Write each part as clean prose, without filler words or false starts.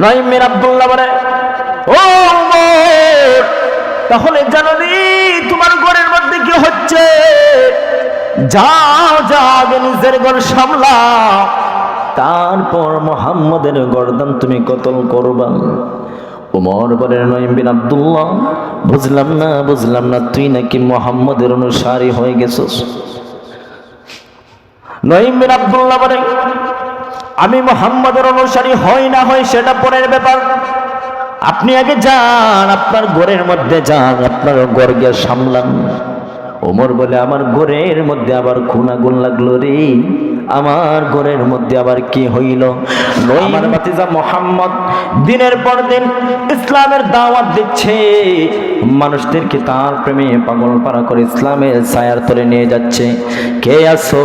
নঈম বিন আব্দুল্লাহ বলে, ও ওমর, তাহলে জানি তোমার ঘরের মধ্যে কি হচ্ছে, যাও যাও আগে নিজের ঘর সামলাও, তারপর মুহাম্মদের গর্দান তুমি কতল করবা। ওমর বলে, নঈম বিন আব্দুল্লাহ, বুঝলাম না তুই নাকি মুহাম্মদের অনুসারী হয়ে গেছস। নঈম বিন আব্দুল্লাহ বলে, আমি মুহাম্মদের অনুসারী হই না হই সেটা পরের ব্যাপার, আপনি আগে যান, আপনার ঘরের মধ্যে যান, আপনার ঘর গিয়ে সামলান। ওমর বলে, আমার ঘরের মধ্যে আবার খুন আগুন লাগলো রে, আমার ঘরের মধ্যে আবার কি হইল? আমার ভাতিজা মুহাম্মদ দিনের পর দিন ইসলামের দাওয়াত দিচ্ছে, মানুষদেরকে তার প্রেমে পাগল পারা করে ইসলামের ছায়ার তলে নিয়ে যাচ্ছে। কে আছো?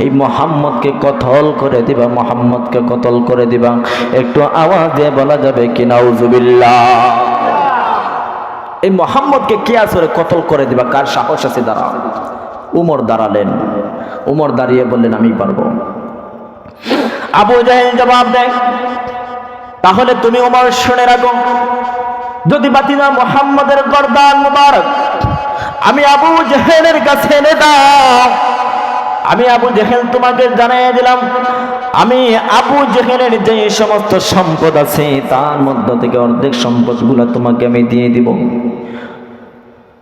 এই মুহাম্মদকে কতল করে দিবা, মুহাম্মদকে কতল করে দিবা, একটু আওয়াজ দিয়ে বলা যাবে কি নাউজুবিল্লাহ? এই মুহাম্মদকে কে আসরে কতল করে দিবা, কার সাহস আছে? দাঁড়াও। উমর দাঁড়ালেন, উমর দাঁড়িয়ে বললেন, আমি পারবো। আবু জাহেল জবাব দেয়, তাহলে তুমি উমর শুনে রাখো, যদি বাতিনা মুহাম্মদের গর্দান মুবারক আমি আবু জাহেলের কাছে এনে দাও, আমি আবু জাহেল তোমাকে জানিয়ে দিলাম, আমি আবু জাহেলের যে সমস্ত সম্পদ আছে তার মধ্য থেকে অর্ধেক সম্পদগুলো তোমাকে আমি দিয়ে দিব।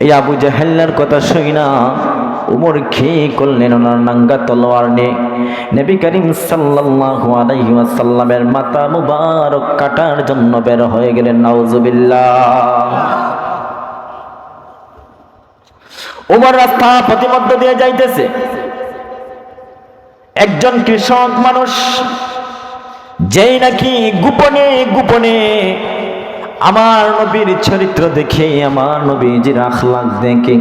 এই আবু জাহেলের কথা শুই না উমর খেয়ে করলেন ওনার নাঙ্গা তলোয়ার নিয়ে নবী করিম সাল্লাল্লাহু আলাইহি ওয়াসাল্লামের মাথা মুবারক কাটার জন্য বের হয়ে গেলেন। নাউজুবিল্লাহ। উমর রাস্তা প্রতিমধ্য দিয়ে যাইতেছে, একজন কৃষক মানুষ, যেই নাকি গোপনে গোপনে আমার নবীর চরিত্র দেখে, আমার নবীজির আখলাক দেখে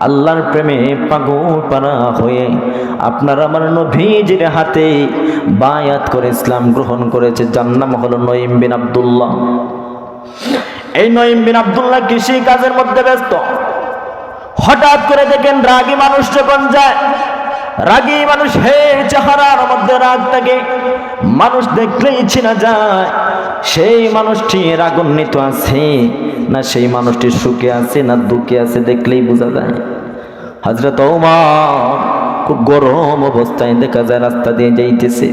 আল্লাহর প্রেমে পাগল পারা হয়ে আপনার আমার নবীজির হাতে বায়াত করে ইসলাম গ্রহণ করেছে। যার নাম হলো নঈম বিন আব্দুল্লাহ। এই নঈম বিন আব্দুল্লাহ কৃষি কাজের মধ্যে ব্যস্ত। হঠাৎ করে দেখেন রাগী মানুষ যখন যায়, রাগী মানুষের চেহারার মধ্যে রাগ থাকে, মানুষ দেখলেই চেনা যায় সেই মানুষটি রাগান্বিত আছে না সেই মানুষটি সুখে আছে না দুঃখে আছে, দেখলেই বোঝা যায়। হযরত ওমর খুব গরম অবস্থায় দেখা যায় রাস্তা দিয়ে যাইতেছে।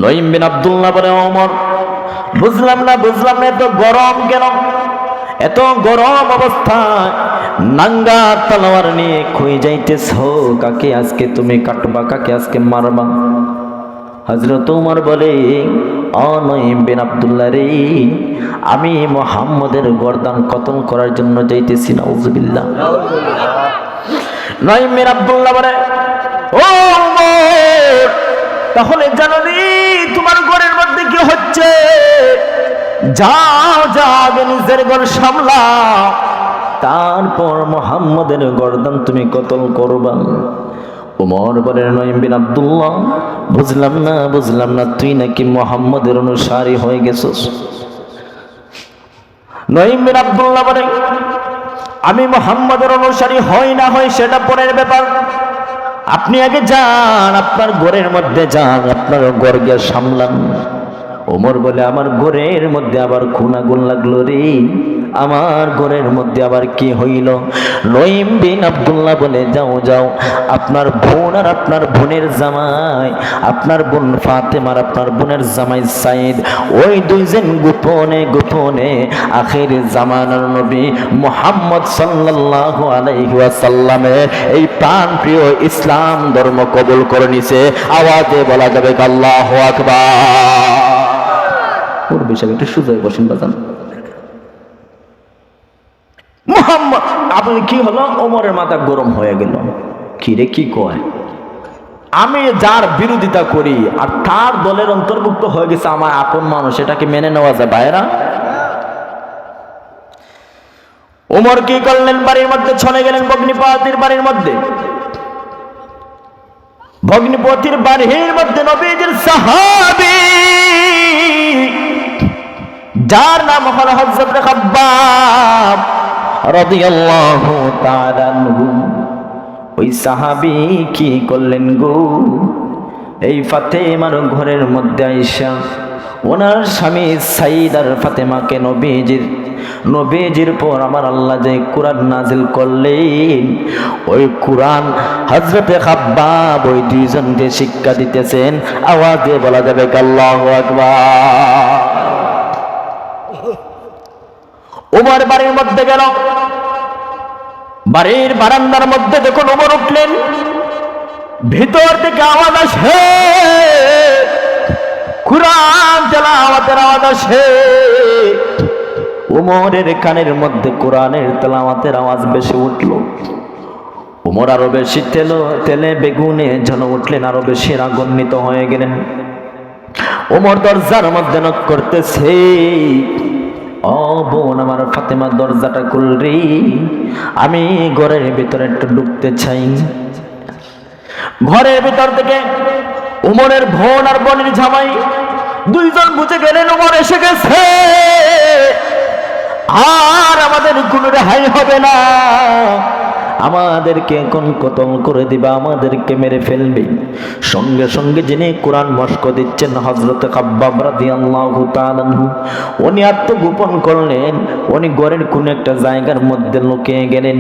নঈম বিন আব্দুল্লাহ বলে, ওমর বুঝলাম না এত গরম কেন? এত গরম অবস্থায় নাঙ্গা তলোয়ার নিয়ে খুঁজে যাইতেছ, কাকে আজকে তুমি কাটবা, কাকে আজকে মারবা? হযরত ওমর বলে, ও নঈম বিন আব্দুল্লাহ রে, আমি মুহাম্মদের গর্দান কতল করার জন্য যাইতেছি। নাউজুবিল্লাহ। নঈম বিন আব্দুল্লাহ বলে, ও ওমর, তাহলে জানি তোমার ঘরের মধ্যে কি হচ্ছে, যাও যাও আগে নিজের ঘর সামলাও, তারপর মুহাম্মদের গর্দান তুমি কতল করবা। ওমর বলে, নঈম বিন আব্দুল্লাহ, বুঝলাম না তুই নাকি মুহাম্মদের অনুসারী হয়ে গেছস। নঈম বিন আব্দুল্লাহ বলে, আমি মুহাম্মদের অনুসারী হই না হই সেটা পরের ব্যাপার, আপনি আগে যান, আপনার ঘরের মধ্যে যান, আপনার ঘর গিয়ে সামলান। ওমর বলে, আমার ঘরের মধ্যে আবার খুন আগুন লাগলো রে, আমার ঘরের মধ্যে আবার কি হইল? নঈম বিন আব্দুল্লাহ বলে, যাও আপনার বোন আর আপনার বোনের জামাই, আপনার বোন ফাতেমার আপনার বোনের জামাই সাইদ, ওই দুইজন গোপনে গোপনে আখির জামানার নবী মুহাম্মদ সাল্লাল্লাহু আলাইহি ওয়াসাল্লামের এই প্রাণ প্রিয় ইসলাম ধর্ম কবুল করে নিছে। আওয়াজে বলা যাবে আল্লাহু আকবার। ওর বিষয় একটু সুযোগ বসেন বাজান। মুহাম্মদ, আপনি কি হলো? ওমরের মাথা গরম হয়ে গেল। কি রে, কি কয়? আমি যার বিরোধিতা করি আর তার দলের অন্তর্ভুক্ত হয়ে গেছে আমার আপন মানুষ, এটাকে মেনে নেওয়া যায় ভাইরা? ওমর কি করলেন? বাড়ির মধ্যে চলে গেলেন ভগ্নিপতির বাড়ির মধ্যে। ভগ্নিপতির বাড়ির মধ্যে নবীজির সাহাবী যার নাম হলো হযরত খাব্বাব রাদিয়াল্লাহু তাআলা আনহু, ওই সাহাবী কি করলেন গো? এই ফাতেমার ঘরের মধ্যে আইসা ওনার স্বামী সাইদ আর ফাতেমাকে নবীজির পর আমার আল্লাহ যে কুরআন নাজিল করলেন, ওই কুরআন হযরতে খাব্বাব ওই দুইজনকে শিক্ষা দিতেছেন। আওয়াজ দিয়ে বলা যাবে আল্লাহু আকবার। ওমর বাড়ির মধ্যে গেল, বাড়ির বারান্দার মধ্যে যখন ওমর উঠলেন, ভিতর থেকে আওয়াজ আসে, কুরআন তেলাওয়াতের আওয়াজ আসে। ওমরের কানের মধ্যে কোরআনের তেলাওয়াতের আওয়াজ বেশি উঠল। ওমর আরো বেশি তেলে বেগুনে যেন উঠলেন, আরো বেশি রাগান্বিত হয়ে গেলেন। ওমর দরজার মধ্যে নক করতেছে, ও বোন আমার ফাতেমা দরজাটা খুল রে, আমি ঘরের ভিতরে একটু ঢুকতে চাই। ঘরের ভিতর থেকে ওমরের বোন আর বোনের জামাই দুইজন বুঝে গেলেন ওমর এসে গেছে, আর আমাদের কোনো রেহাই হবে না, আমাদেরকে এখন কতল করে দিবা, আমাদেরকে মেরে ফেলবে। সঙ্গে সঙ্গে যিনি কোরআন মস্ক দিচ্ছেন হযরত খাব্বাব রাদিয়াল্লাহু তাআলা আনহু, উনি আত্মগোপন করলেন। উনি ঘরের কোন একটা জায়গার মধ্যে লুকিয়ে গেলেন।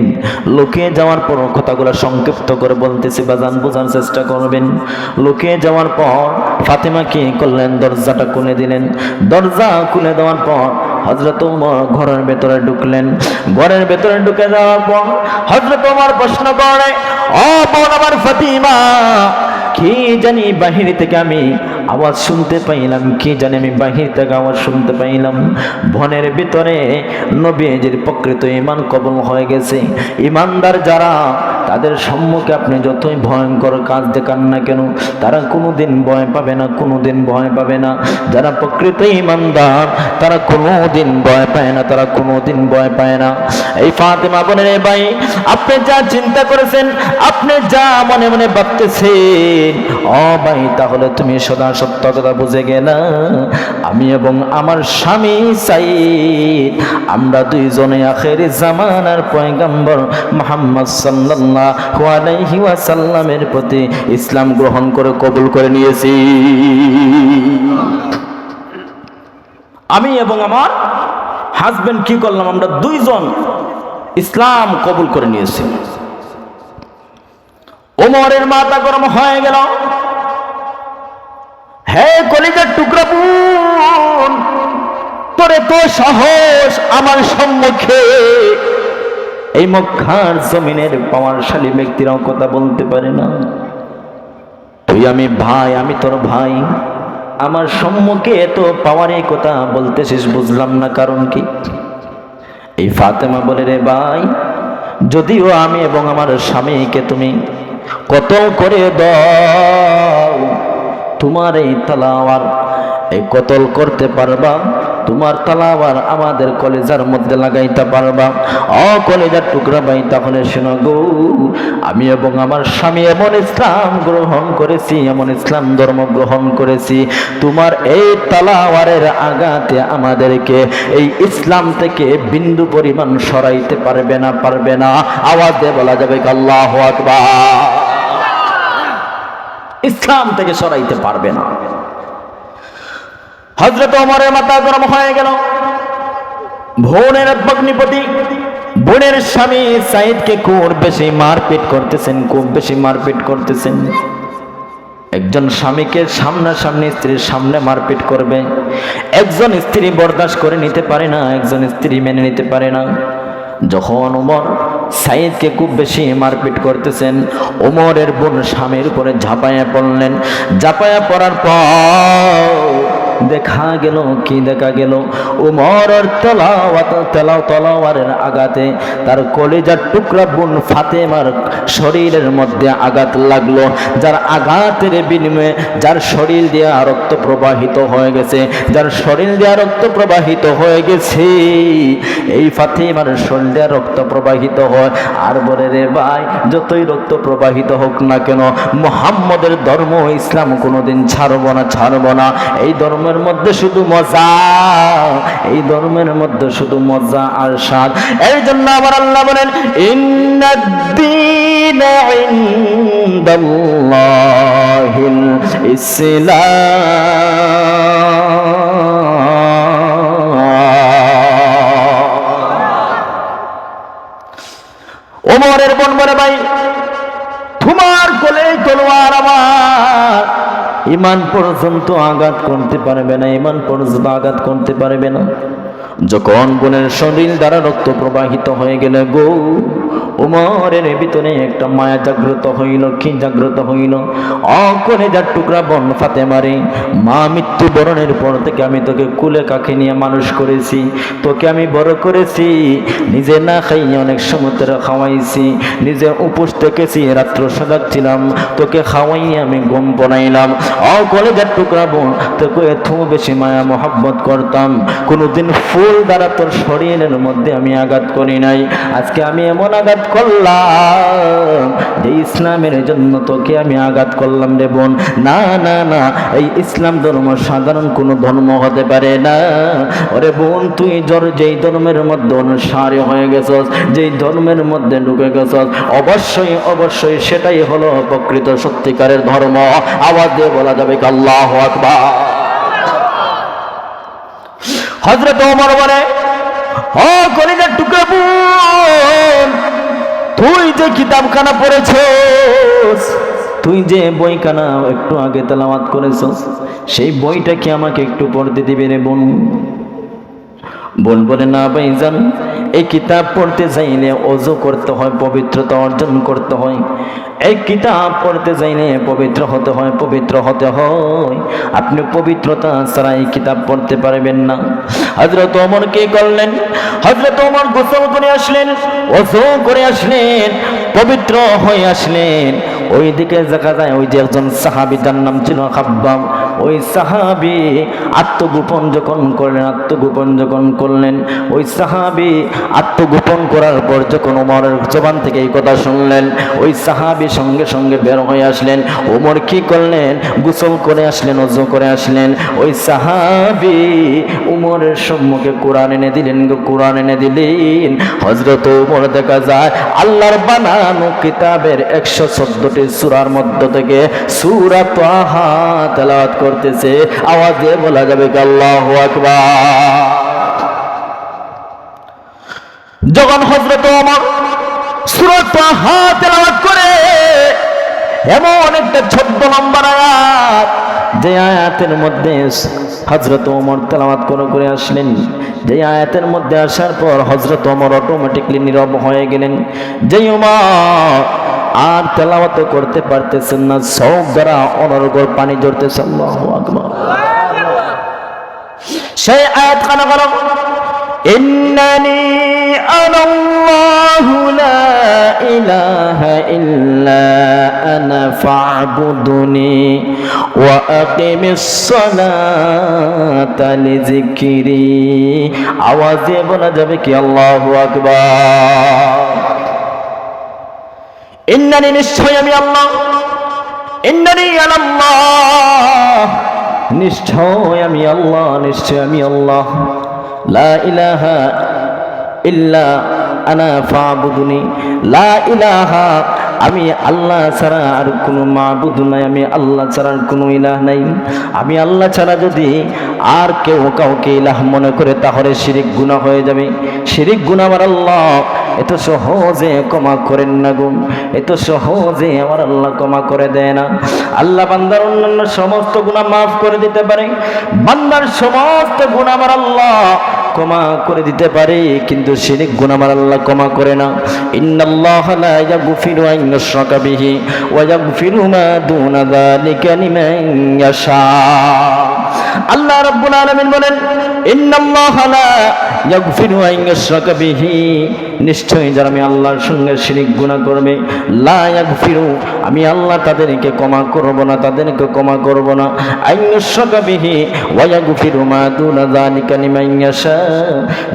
লুকিয়ে যাওয়ার পর কথাগুলো সংক্ষিপ্ত করে বলতেছি, বাজান বোঝার চেষ্টা করবেন। লুকিয়ে যাওয়ার পর ফাতেমা কি করলেন, দরজাটা খুলে দিলেন। দরজা খুলে দেওয়ার পর হযরত ওমর ঘরের ভেতরে ঢুকলেন। ঘরের ভেতরে ঢুকে যাওয়ার পর হযরত ওমর প্রশ্ন করে, ও বোন আমার ফাতিমা, কি জানি বাহির থেকে আমি আওয়াজ শুনতে পাইলাম, কি জানি আমি বাহির থেকে আওয়াজ শুনতে পাইলাম, বনের ভিতরে নবীজির প্রকৃত ঈমান কবুল হয়ে গেছে। ঈমানদার যারা, তাদের সম্মুখে আপনি যতই ভয়ঙ্কর কাজ দেখান না কেন, তারা কোনোদিন ভয় পাবে না, কোনোদিন ভয় পাবে না। যারা প্রকৃত ঈমানদার তারা কোনোদিন ভয় পায় না, তারা কোনোদিন ভয় পায় না। এই ফাতেমা বোনের ভাই, আপনি যা চিন্তা করেছেন, আপনি যা মনে মনে ভাবতেছেন, ও ভাই, তাহলে তুমি সদা সত্য কথা বুঝে গেলা। আমি এবং আমার স্বামী সাইদ, আমরা দুইজনে আখেরি জামানার পয়গম্বর মুহাম্মদ সাল্লাল্লাহু আলাইহি ওয়াসাল্লামের প্রতি ইসলাম গ্রহণ করে কবুল করে নিয়েছি। আমি এবং আমার হাজবেন্ড কি করলাম, আমরা দুইজন ইসলাম কবুল করে নিয়েছি। ওমরের মাথা গরম হয়ে গেল। হে কলিজার টুকরা বোন, তোরে তো সাহস আমার সম্মুখে এই মক্কার জমিনের পাওয়ারশালী ব্যক্তিরাও কথা বলতে পারে না। তুই আমি ভাই, আমি তোর ভাই, আমার সম্মুখে এত পাওয়ারে কথা বলতেছিস, বুঝলাম না কারণ কি? এই ফাতেমা বলে, রে ভাই, যদিও আমি এবং আমার স্বামীকে তুমি কতল করে দাও, তোমার এই তালাওয়ার এই কতল করতে পারবা, তোমার তালাওয়ার আমাদের কলেজার মধ্যে লাগাইতে পারবা। ও কলেজার টুকরা ভাই, তাহলে শোনো গো, আমি এবং আমার স্বামী এমন ইসলাম গ্রহণ করেছি, এমন ইসলাম ধর্ম গ্রহণ করেছি, তোমার এই তালাওয়ারের আঘাতে আমাদেরকে এই ইসলাম থেকে বিন্দু পরিমাণ সরাইতে পারবে না, পারবে না। আওয়াজে বলা যাবে আল্লাহু আকবার। ইসলাম থেকে সরাইতে পারবে না। হযরত ওমরের মাথা গরম হয়ে গেল। বোনের ভগ্নিপতি, বোনের স্বামী সাইদকে খুব বেশি মারপিট করতেছেন, খুব বেশি মারপিট করতেছেন। একজন স্বামীকে সামনাসামনি স্ত্রীর সামনে মারপিট করবে, একজন স্ত্রী বরদাস্ত করে নিতে পারে না, একজন স্ত্রী মেনে নিতে পারে না। যখন ওমর সাইদকে খুব বেশি মারপিট করতেছেন, ওমরের বোন স্বামীর উপরে ঝাঁপাইয়া পড়লেন। ঝাঁপাইয়া পড়ার পর দেখা গেল, কি দেখা গেল, ওমরের তলোয়ারের আঘাতে তার কলিজার টুকরা বোন ফাতেমার শরীরের মধ্যে আঘাত লাগলো। যার আঘাতের বিনিময়ে যার শরীর দিয়ে রক্ত প্রবাহিত হয়ে গেছে, যার শরীর দিয়ে রক্ত প্রবাহিত হয়ে গেছে, এই ফাতেমার শরীর দিয়ে রক্ত প্রবাহিত হয়। আর বলে, রে ভাই, যতই রক্ত প্রবাহিত হোক না কেন, মুহাম্মদের ধর্ম ইসলাম কোনোদিন ছাড়বো না, ছাড়বো না। এই ধর্মের মধ্যে শুধু মজা, এই ধর্মের মধ্যে শুধু মজা আর স্বাদ। এই জন্য আমার আল্লাহ বলেন ইন্নাদ-দীনা ইনদাল্লাহিল ইসলাম। ওমরের বোন বলে ভাই তোমার কোলে তলোয়ার আমার ঈমান পর্যন্ত আঘাত করতে পারবে না, ঈমান পর্যন্ত আঘাত করতে পারবে না। যখন বোনের শরীর দ্বারা রক্ত প্রবাহিত হয়ে গেলে গো উমরের ভিতরে একটা মায়া জাগ্রত হইল। কি জাগ্রত হইল? কলেজার টুকরা বোন ফাতেমারে, মা মৃত্যুবরণের পর থেকে আমি তোকে কুলে কাকে নিয়ে মানুষ করেছি, তোকে আমি বড় করেছি, নিজে না খাইয়ে অনেক সমুদ্রে খাওয়াইছি, নিজে উপোস থেকেছি, রাত্র সজাগ ছিলাম, তোকে খাওয়াইয়ে আমি ঘুম বানাইলাম। কলেজার টুকরা বোন, তোকে এত বেশি মায়া মোহাব্বত করতাম, কোনোদিন ফুল দ্বারা তোর শরীরের মধ্যে আমি আঘাত করি নাই। আজকে আমি এমন আঘাত করলাম যে ইসলামের জন্য তোকে আমি আঘাত করলাম রে বোন। না না না, এই ইসলাম ধর্ম সাধারণ কোনো ধর্ম হতে পারে না। ওরে বোন, তুই যেই ধর্মের মধ্যে অনুসারী হয়ে গেছস, যেই ধর্মের মধ্যে ঢুকে গেছস, অবশ্যই অবশ্যই সেটাই হলো প্রকৃত সত্যিকারের ধর্ম। আওয়াজ দিয়ে বলা যাবে আল্লাহু আকবার। হযরত ওমর বলে ও কলিজার টুকরা বোন, তুই যে কিতাবখানা পড়েছস, তুই যে বইখানা একটু আগে তেলাওয়াত করেছস, সেই বইটা কি আমাকে একটু পড়তে দিবে রে বোন? বোন বলে না ভাইজান, এই কিতাব পড়তে চাইলে ওযু করতে হয়, পবিত্রতা অর্জন করতে হয়। এই কিতাব পড়তে চাইলে পবিত্র হতে হয়, পবিত্র হতে হয়। আপনি পবিত্রতা ছাড়া এই কিতাব পড়তে পারবেন না। হযরত ওমর কি করলেন? হযরত ওমর গোসল করে আসলেন, ওযু করে আসলেন, পবিত্র হয়ে আসলেন। ওইদিকে দেখা যায় ওই যে একজন সাহাবী, যার নাম ছিল খাব্বাব, ওই সাহাবী আত্মগোপন যখন করলেন, ওই সাহাবী আত্মগোপন করার পর যখন ওমরের জবান থেকে এই কথা শুনলেন, ওই সাহাবী সঙ্গে সঙ্গে বের হয়ে আসলেন। ওমর কি করলেন? গোসল করে আসলেন, ওযু করে আসলেন। ওই সাহাবী ওমরের সম্মুখে কোরআন এনে দিলেন, হযরত ওমর দেখা যায় আল্লাহর বানানো কিতাবের 114টি সূরার মধ্য থেকে সূরা তাহা তেলাওয়াত করতেছে। আওয়াজ দিয়ে বলা যাবে আল্লাহু আকবার। যখন হযরত ওমর সূরা তাহা তেলাওয়াত করে, এমন একটা 14 নম্বর আয়াত, যে আয়াতের মধ্যে হযরত ওমর তেলাওয়াত করে আসলেন, যে আয়াতের মধ্যে আসার পর হযরত ওমর অটোমেটিকলি নীরব হয়ে গেলেন। যে ওমর আর তেলাওয়াত করতে পারতেছেন না, চোখ দ্বারা অনর্গল পানি ঝরতেছে। আল্লাহু আকবার। সেই আয়াত খানা বলো, ইন্নানি আনাল্লাহু লা ইলাহা ইল্লা আনা ফা'বুদুনি ওয়া আকিমিস সালাতা লিযিকরি। আওয়াজে বলা যাবে কি আল্লাহু আকবার। ইন্নানি, নিশ্চয় আমি আল্লাহ, ইন্নানি আনাল্লাহ, নিশ্চয় আমি আল্লাহ, নিশ্চয় আমি আল্লাহ, লা ইলাহা ইল্লা আনা ফা'বুদুনি, লা ইলাহা, আমি আল্লাহ ছাড়া আর কোনো মাবুদ নাই, আমি আল্লাহ ছাড়া আর কোনো ইলাহ নাই। আমি আল্লাহ ছাড়া যদি আর কেউ কাউকে ইলাহ মনে করে তাহলে শিরিক গুনাহ হয়ে যাবে। শিরিক গুনাহ আমার আল্লাহ এত সহজে ক্ষমা করেন না গো, এত সহজে আমার আল্লাহ ক্ষমা করে দেয় না। আল্লাহ বান্দার অন্যান্য সমস্ত গুনাহ মাফ করে দিতে পারে, বান্দার সমস্ত গুনাহ আমার আল্লাহ ক্ষমা করে দিতে পারে, কিন্তু শিরিক গুনাহ আমার আল্লাহ ক্ষমা করে না। ইন্নাল্লাহা লা ইয়াগফিরু আন ইউশরাকা বিহি ওয়া ইয়াগফিরু মা দুনা যালিকা লিমান ইয়াশা। আল্লাহ রাব্বুল আলামিন বলেন, ইন্নাল্লাহা লা ইয়াগফিরু আন ইউশরাকা বিহি নিশ্চয়ই যারা আমি আল্লাহর সঙ্গে শিরিক গুনাহ করবে, লা ইয়াগফিরু, আমি আল্লাহ তাদেরকে ক্ষমা করব না, তাদেরকে ক্ষমা করব না। আইয়ুশরাকা বিহি ওয়া ইয়াগফিরু মা দুনা যালিকা লিমান ইয়াশা,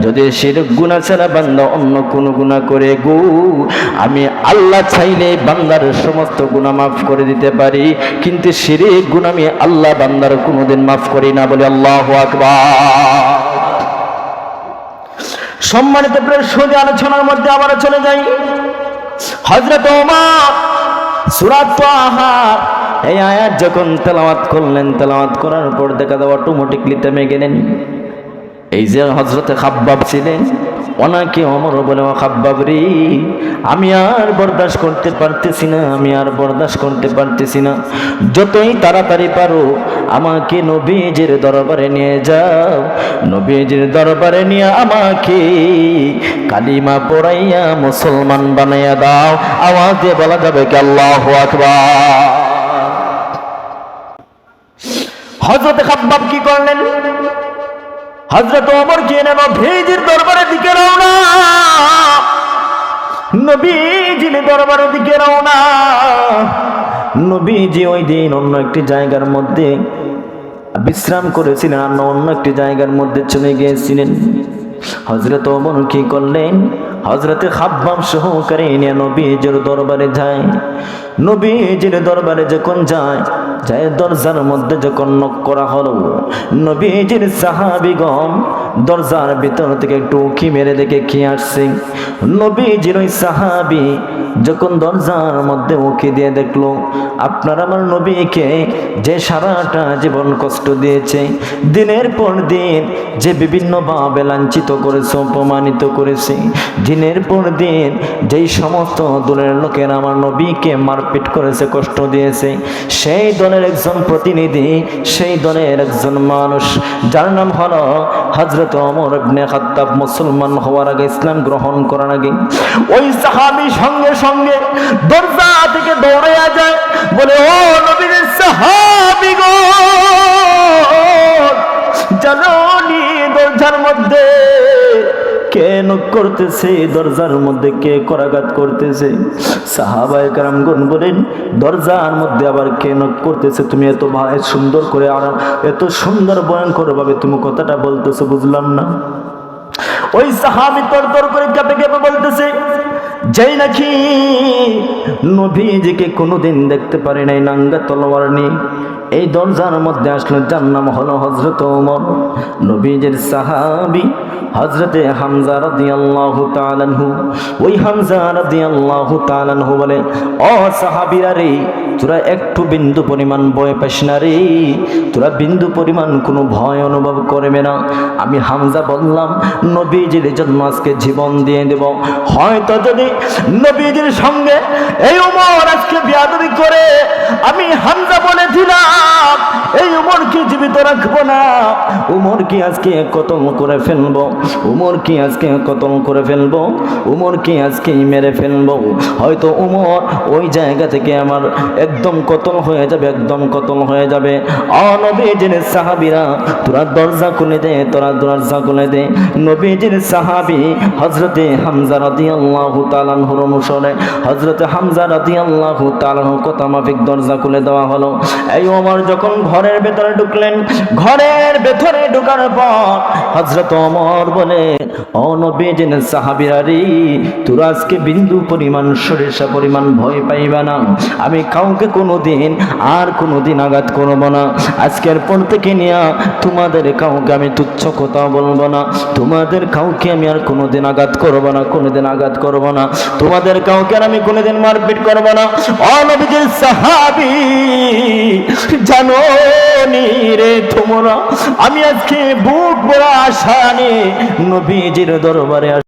যদি শিরক গুনাহ ছাড়া বান্দা অন্য কোন গুনাহ করে গো, আমি আল্লাহ চাইলে বান্দার সমস্ত গুনাহ মাফ করে দিতে পারি, কিন্তু শিরক গুনাহ আমি আল্লাহ বান্দার কোনোদিন মাফ করি না। বলে আল্লাহু আকবার। সম্মানিত প্রিয় সুদী, আলোচনার মধ্যে আবার চলে যাই। হযরত ওমর সূরা তাহা এই আয়াত যখন তেলাওয়াত করলেন, তেলাওয়াত করার পর দেখা যায় অটোমেটিকলি থেমে গেলেন। এই যে হযরতে খাব্বাব ছিলেন, ওনাকে ওমর বলে, ও খাব্বাব রে, আমি আর বরদাস্ত করতে পারতেছি না, আমি আর বরদাস্ত করতে পারতেছি না, যতই তাড়াতাড়ি পারো আমাকে নবীজির দরবারে নিয়ে যাও, নবীজির দরবারে নিয়ে আমাকে কালিমা পড়াইয়া মুসলমান বানাইয়া দাও। আওয়াজ দিয়ে বলা যাবে কি আল্লাহু আকবার। হযরতে খাব্বাব কি করলেন? হযরত ওমর কে নবীজির দরবারের দিকে রওনা, নবীজির দরবারের দিকে রওনা। নবীজি ওই দিন অন্য একটি জায়গার মধ্যে বিশ্রাম করেছিলেন, আর অন্য একটি জায়গার মধ্যে চলে গিয়েছিলেন। হযরত ওমর কি করলেন? হযরতে খাব্বাব সহকারে নিয়ে নবীজির দরবারে যায়। নবীজির দরবারে যখন যায়, দরজার মধ্যে যখন নক করা হলো, নবীজির সাহাবীগণ দরজার ভিতর থেকে একটু উঁকি মেরে দেখে কি আসছে। নবীজির ওই সাহাবী যখন দরজার মধ্যে উঁকি দিয়ে দেখলো, আপনার আমার নবীকে যে সারাটা জীবন কষ্ট দিয়েছে, দিনের পর দিন যে বিভিন্ন ভাবে লাঞ্ছিত করেছে, অপমানিত করেছে, দিনের পর দিন যেই সমস্ত দলের লোকেরা আমার নবীকে মারপিট করেছে, কষ্ট দিয়েছে, সেই দলের একজন প্রতিনিধি, সেই দলের একজন মানুষ, যার নাম হলো হযরত ওমর ইবনে খাত্তাব, মুসলমান হওয়ার আগে, ইসলাম গ্রহণ করার আগে, ওই সাহাবী সঙ্গে সঙ্গে দরজা থেকে দৌড়ে যায়, বলে, ও নবীর সাহাবীগণ, জানো নি দরজার মধ্যে কে নক করতেছে, দরজার মধ্যে কে করাঘাত করতেছে? সাহাবায়ে কেরামগণ বলেন, দরজার মধ্যে আবার কে নক করতেছে? তুমি এত ভাই সুন্দর করে আর এত সুন্দর ভয়ঙ্কর ভাবে তুমি কথাটা বলতেছো, বুঝলাম না। ওই সাহাবী তরতর করে কেঁপে কেঁপে বলতেছে, যেই নাকি নবীজিকে কোনোদিন দেখতে পারে নাই নাঙ্গা তলোয়ার নিয়ে এই দরজার মধ্যে আসলো, যার নাম হলো হযরত ওমর, নবীজির সাহাবী হযরতে হামজা রাদিয়াল্লাহু তাআলা আনহু। ওই হামজা রাদিয়াল্লাহু তাআলা আনহু বলে, ও সাহাবীরা রে, তোরা একটু বিন্দু পরিমাণ ভয় পাস না রে, তোরা বিন্দু পরিমাণ কোনো ভয় অনুভব করবে না। আমি হামজা বললাম, নবীজির জন্য আজকে জীবন দিয়ে দেব। হয়তো যদি নবীজির সঙ্গে এই ওমর আজকে বিয়াদবি করে, আমি হামজা বলে দিলাম এই ওমরকে জীবিত রাখবো না, ওমরকে আজকে কতল করে ফেলবো, ওমরকে আজকে কতল করে ফেলবো, ওমরকে আজকে মেরে ফেলবো। হয়তো ওমর ওই জায়গা থেকে আমার একদম কতল হয়ে যাবে, একদম কতল হয়ে যাবে। নবীজির সাহাবীরা, তোরা দরজা খুলে দে, তোরা দরজা খুলে দে। নবীজির সাহাবী হযরতে হামজা রাদিয়াল্লাহু তাআলা আনহুর অনুসরণে হযরতে হামজা রাদিয়াল্লাহু তাআলা আনহুর কথা মাফিক দরজা খুলে দেওয়া হলো। এই ওমর যখন ঘরের ভেতরে ঢুকলেন, ঘরের ভেতরে ঢোকার পর হযরত ওমর বলে, ও নবীজির সাহাবীরা রে, তোরা আজকে বিন্দু পরিমাণ সরিষা পরিমাণ ভয় পাইবা না। আমি কাউকে কোনোদিন আর কোনোদিন আঘাত করব না। আজকের পর থেকে নিয়ে তোমাদের কাউকে আমি তুচ্ছ কথা বলবো না, তোমাদের কাউকে আমি আর কোনোদিন আঘাত করব না, কোনোদিন আঘাত করব না, তোমাদের কাউকে আর আমি কোনোদিন মারপিট করব না। ও নবীজির সাহাবী, জানো নি রে তোমরা, আমি আজকে বুক ভরা আশা নিয়ে নবীজির দরবারে